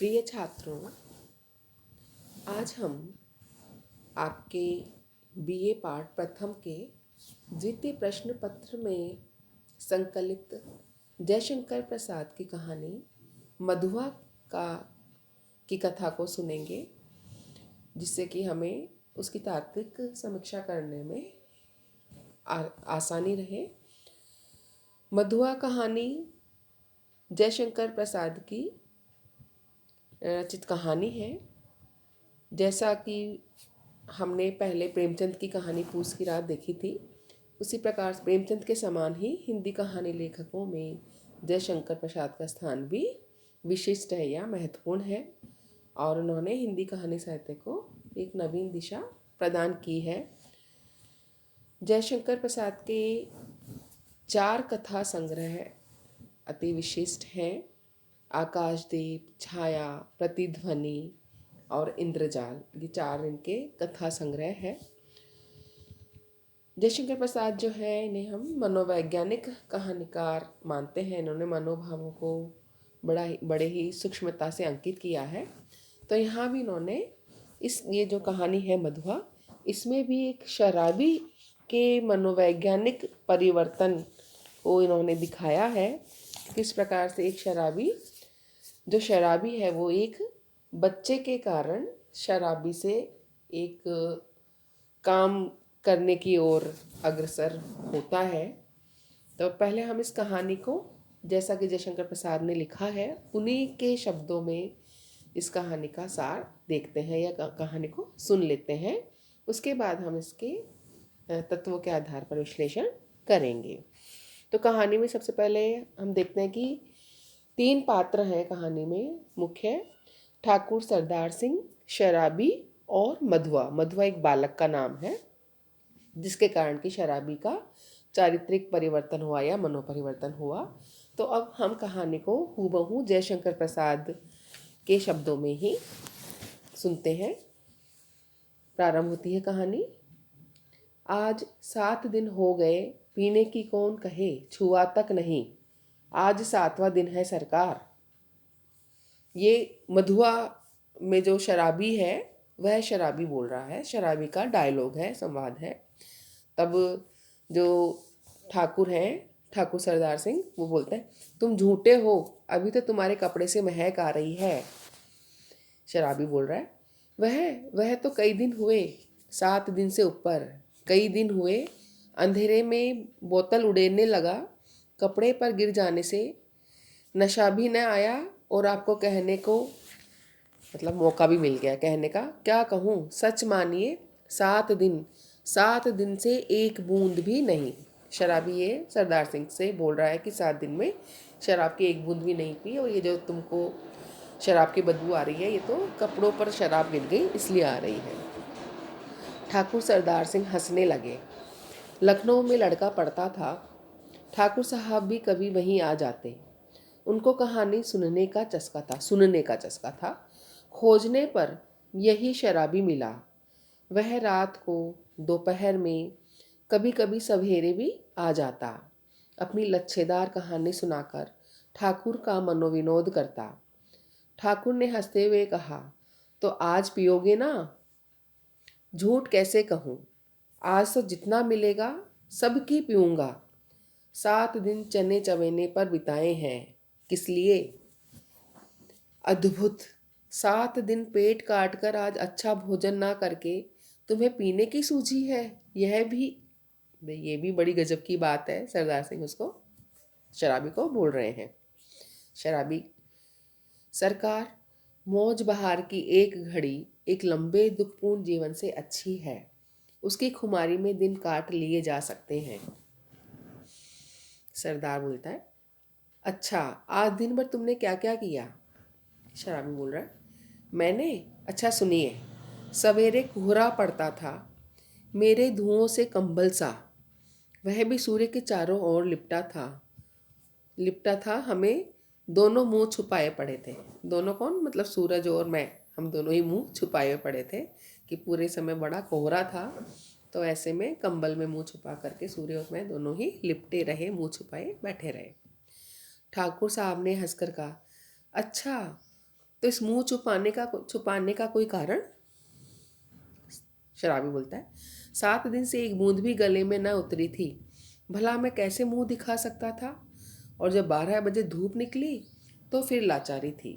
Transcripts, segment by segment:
प्रिय छात्रों, आज हम आपके बीए पाठ प्रथम के द्वितीय प्रश्न पत्र में संकलित जयशंकर प्रसाद की कहानी मधुआ का की कथा को सुनेंगे, जिससे कि हमें उसकी तात्विक समीक्षा करने में आसानी रहे। मधुआ कहानी जयशंकर प्रसाद की रचित कहानी है। जैसा कि हमने पहले प्रेमचंद की कहानी पूस की रात देखी थी, उसी प्रकार प्रेमचंद के समान ही हिंदी कहानी लेखकों में जयशंकर प्रसाद का स्थान भी विशिष्ट है या महत्वपूर्ण है, और उन्होंने हिंदी कहानी साहित्य को एक नवीन दिशा प्रदान की है। जयशंकर प्रसाद के 4 कथा संग्रह अति विशिष्ट हैं। आकाशदीप, छाया, प्रतिध्वनि और इंद्रजाल, ये 4 इनके कथा संग्रह है। जयशंकर प्रसाद जो है, इन्हें हम मनोवैज्ञानिक कहानीकार मानते हैं। इन्होंने मनोभावों को बड़े ही सूक्ष्मता से अंकित किया है। तो यहाँ भी इन्होंने ये जो कहानी है मधुआ, इसमें भी एक शराबी के मनोवैज्ञानिक परिवर्तन को इन्होंने दिखाया है। किस प्रकार से एक शराबी है वो एक बच्चे के कारण शराबी से एक काम करने की ओर अग्रसर होता है। तो पहले हम इस कहानी को, जैसा कि जयशंकर प्रसाद ने लिखा है, उन्हीं के शब्दों में इस कहानी का सार देखते हैं या कहानी को सुन लेते हैं। उसके बाद हम इसके तत्वों के आधार पर विश्लेषण करेंगे। तो कहानी में सबसे पहले हम देखते हैं कि 3 पात्र हैं कहानी में मुख्य: ठाकुर सरदार सिंह, शराबी और मधुआ। मधुआ एक बालक का नाम है, जिसके कारण कि शराबी का चारित्रिक परिवर्तन हुआ या मनोपरिवर्तन हुआ। तो अब हम कहानी को हूबहू जयशंकर प्रसाद के शब्दों में ही सुनते हैं। प्रारंभ होती है कहानी। आज 7 दिन हो गए, पीने की कौन कहे, छुआ तक नहीं, आज 7वां दिन है सरकार। ये मधुआ में जो शराबी है वह शराबी बोल रहा है, शराबी का डायलॉग है, संवाद है। तब जो ठाकुर हैं, ठाकुर सरदार सिंह, वो बोलते हैं, तुम झूठे हो, अभी तो तुम्हारे कपड़े से महक आ रही है। शराबी बोल रहा है, वह तो कई दिन हुए, 7 दिन से ऊपर, कई दिन हुए। अंधेरे में बोतल उड़ेलने लगा, कपड़े पर गिर जाने से नशा भी न आया, और आपको कहने को मतलब मौका भी मिल गया कहने का। क्या कहूँ, सच मानिए, 7 दिन से एक बूंद भी नहीं। शराबी ये सरदार सिंह से बोल रहा है कि 7 दिन में शराब की एक बूंद भी नहीं पी, और ये जो तुमको शराब की बदबू आ रही है, ये तो कपड़ों पर शराब गिर गई इसलिए आ रही है। ठाकुर सरदार सिंह हंसने लगे। लखनऊ में लड़का पढ़ता था, ठाकुर साहब भी कभी वहीं आ जाते। उनको कहानी सुनने का चस्का था। खोजने पर यही शराबी मिला। वह रात को, दोपहर में, कभी कभी सवेरे भी आ जाता। अपनी लच्छेदार कहानी सुनाकर ठाकुर का मनोविनोद करता। ठाकुर ने हंसते हुए कहा, तो आज पियोगे ना? झूठ कैसे कहूँ, आज तो जितना मिलेगा सबकी पीऊँगा। 7 दिन चने चवेने पर बिताए हैं, किस लिए? अद्भुत, 7 दिन पेट काट कर आज अच्छा भोजन ना करके तुम्हें पीने की सूझी है। ये भी बड़ी गजब की बात है। सरदार सिंह उसको, शराबी को बोल रहे हैं। शराबी, सरकार, मौज बहार की एक घड़ी एक लंबे दुखपूर्ण जीवन से अच्छी है। उसकी खुमारी में दिन काट लिए जा सकते हैं। सरदार बोलता है, अच्छा, आज दिन भर तुमने क्या क्या किया? शराबी बोल रहा है, मैंने? अच्छा सुनिए। सवेरे कोहरा पड़ता था, मेरे धुओं से कंबल सा, वह भी सूर्य के चारों ओर लिपटा था। हमें दोनों मुंह छुपाए पड़े थे। दोनों कौन? मतलब सूरज और मैं, हम दोनों ही मुंह छुपाए पड़े थे कि पूरे समय बड़ा कोहरा था। तो ऐसे में कंबल में मुंह छुपा करके सूर्य और मैं दोनों ही लिपटे रहे, मुंह छुपाए बैठे रहे। ठाकुर साहब ने हंसकर कहा, अच्छा, तो इस मुंह छुपाने का कोई कारण? शराबी बोलता है, 7 दिन से एक बूंद भी गले में न उतरी थी, भला मैं कैसे मुंह दिखा सकता था? और जब 12 बजे धूप निकली तो फिर लाचारी थी।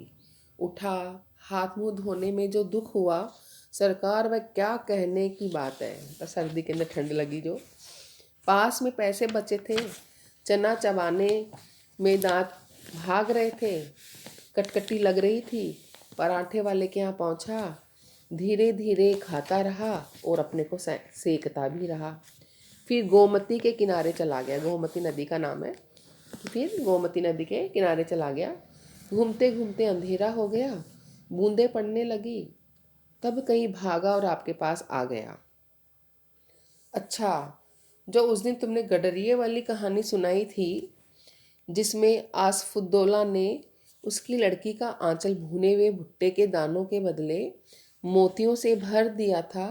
उठा, हाथ मुंह धोने में जो दुख हुआ सरकार, वह क्या कहने की बात है। तो सर्दी के अंदर ठंड लगी जो। पास में पैसे बचे थे, चना चबाने में दांत भाग रहे थे, कटकटी लग रही थी। पराठे वाले के यहाँ पहुँचा, धीरे धीरे खाता रहा और अपने को सेकता भी रहा। फिर गोमती के किनारे चला गया, गोमती नदी का नाम है। फिर गोमती नदी के किनारे चला गया। घूमते घूमते अंधेरा हो गया, बूंदें पड़ने लगी, तब कहीं भागा और आपके पास आ गया। अच्छा, जो उस दिन तुमने गडरिये वाली कहानी सुनाई थी, जिसमें आसफुद्दौला ने उसकी लड़की का आंचल भुने हुए भुट्टे के दानों के बदले मोतियों से भर दिया था,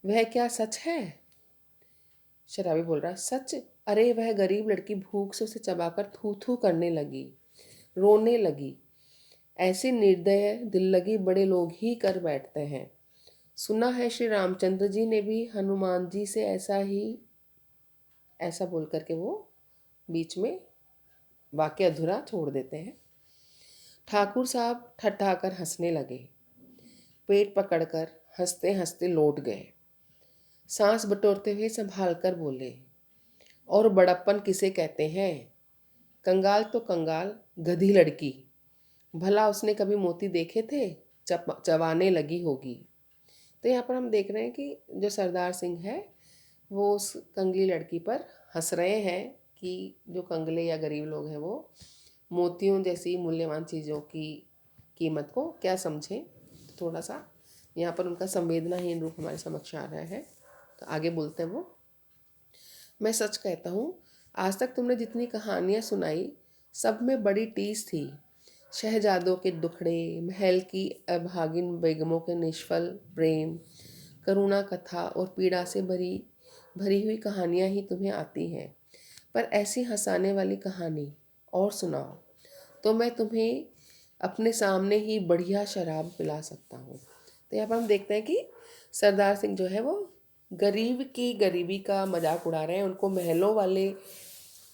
वह क्या सच है? शराबी बोल रहा, सच? अरे वह गरीब लड़की भूख से उसे चबाकर थू थू करने लगी, रोने लगी। ऐसे निर्दय दिल लगी बड़े लोग ही कर बैठते हैं। सुना है श्री रामचंद्र जी ने भी हनुमान जी से ऐसा बोल करके वो बीच में वाक्य अधूरा छोड़ देते हैं। ठाकुर साहब ठठाकर हंसने लगे, पेट पकड़कर हंसते हंसते लौट गए। सांस बटोरते हुए संभाल कर बोले, और बड़प्पन किसे कहते हैं? कंगाल तो कंगाल, गधी लड़की। भला उसने कभी मोती देखे थे? चबाने लगी होगी। तो यहाँ पर हम देख रहे हैं कि जो सरदार सिंह है वो उस कंगली लड़की पर हंस रहे हैं कि जो कंगले या गरीब लोग हैं वो मोतियों जैसी मूल्यवान चीज़ों की कीमत को क्या समझें। तो थोड़ा सा यहाँ पर उनका संवेदनाहीन रूप हमारे समक्ष आ रहा है। तो आगे बोलते हैं वो, मैं सच कहता हूँ, आज तक तुमने जितनी कहानियाँ सुनाई सब में बड़ी टीस थी। शहजादों के दुखड़े, महल की अभागिन बेगमों के निष्फल प्रेम, करुणा कथा और पीड़ा से भरी भरी हुई कहानियाँ ही तुम्हें आती हैं। पर ऐसी हंसाने वाली कहानी और सुनाओ तो मैं तुम्हें अपने सामने ही बढ़िया शराब पिला सकता हूँ। तो यहाँ पर हम देखते हैं कि सरदार सिंह जो है वो गरीब की गरीबी का मजाक उड़ा रहे हैं। उनको महलों वाले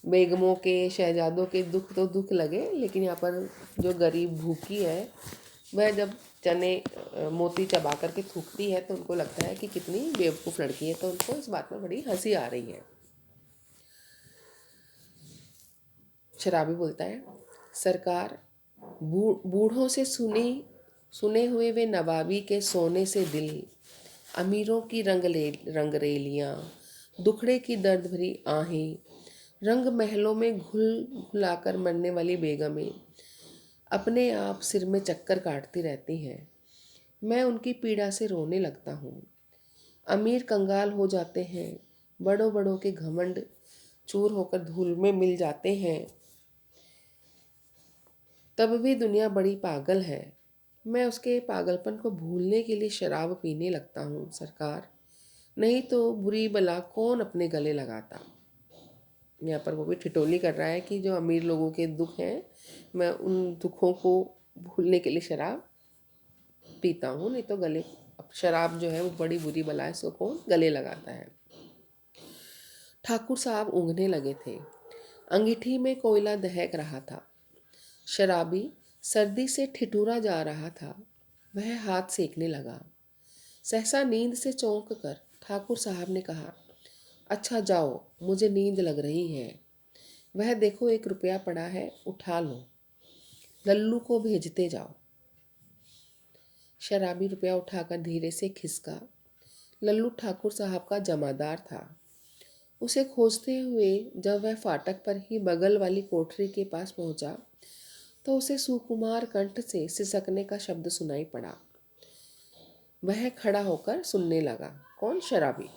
बेगमों के, शहजादों के दुख तो दुख लगे, लेकिन यहाँ पर जो गरीब भूखी है वह जब मोती चबा करके थूकती है तो उनको लगता है कि कितनी बेवकूफ़ लड़की है। तो उनको इस बात में बड़ी हंसी आ रही है। शराबी बोलता है, सरकार, बूढ़ों से सुने हुए वे नवाबी के सोने से दिल, अमीरों की रंगरेलियाँ, दुखड़े की दर्द भरी आहें, रंग महलों में घुल घुलाकर मरने वाली बेगमें अपने आप सिर में चक्कर काटती रहती हैं। मैं उनकी पीड़ा से रोने लगता हूँ। अमीर कंगाल हो जाते हैं, बड़ों बड़ों के घमंड चूर होकर धूल में मिल जाते हैं, तब भी दुनिया बड़ी पागल है। मैं उसके पागलपन को भूलने के लिए शराब पीने लगता हूँ सरकार, नहीं तो बुरी बला कौन अपने गले लगाता। यहाँ पर वो भी ठिठोली कर रहा है कि जो अमीर लोगों के दुख हैं, मैं उन दुखों को भूलने के लिए शराब पीता हूँ, नहीं तो गले, शराब जो है वो बड़ी बुरी बला है, इसको कौन गले लगाता है। ठाकुर साहब ऊँघने लगे थे। अंगीठी में कोयला दहक रहा था। शराबी सर्दी से ठिठुरा जा रहा था। वह हाथ सेकने लगा। सहसा नींद से चौंक कर ठाकुर साहब ने कहा, अच्छा जाओ, मुझे नींद लग रही है। वह देखो 1 रुपया पड़ा है, उठा लो, लल्लू को भेजते जाओ। शराबी रुपया उठाकर धीरे से खिसका। लल्लू ठाकुर साहब का जमादार था। उसे खोजते हुए जब वह फाटक पर ही बगल वाली कोठरी के पास पहुंचा तो उसे सुकुमार कंठ से सिसकने का शब्द सुनाई पड़ा। वह खड़ा होकर सुनने लगा। कौन? शराबी।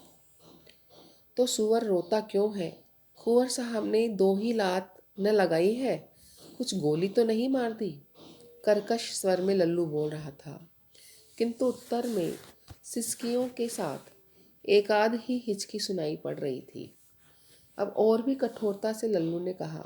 तो सुअर रोता क्यों है? कुंवर साहब ने 2 ही लात न लगाई है, कुछ गोली तो नहीं मार दी? कर्कश स्वर में लल्लू बोल रहा था, किंतु उत्तर में सिसकियों के साथ एक आध ही हिचकी सुनाई पड़ रही थी। अब और भी कठोरता से लल्लू ने कहा,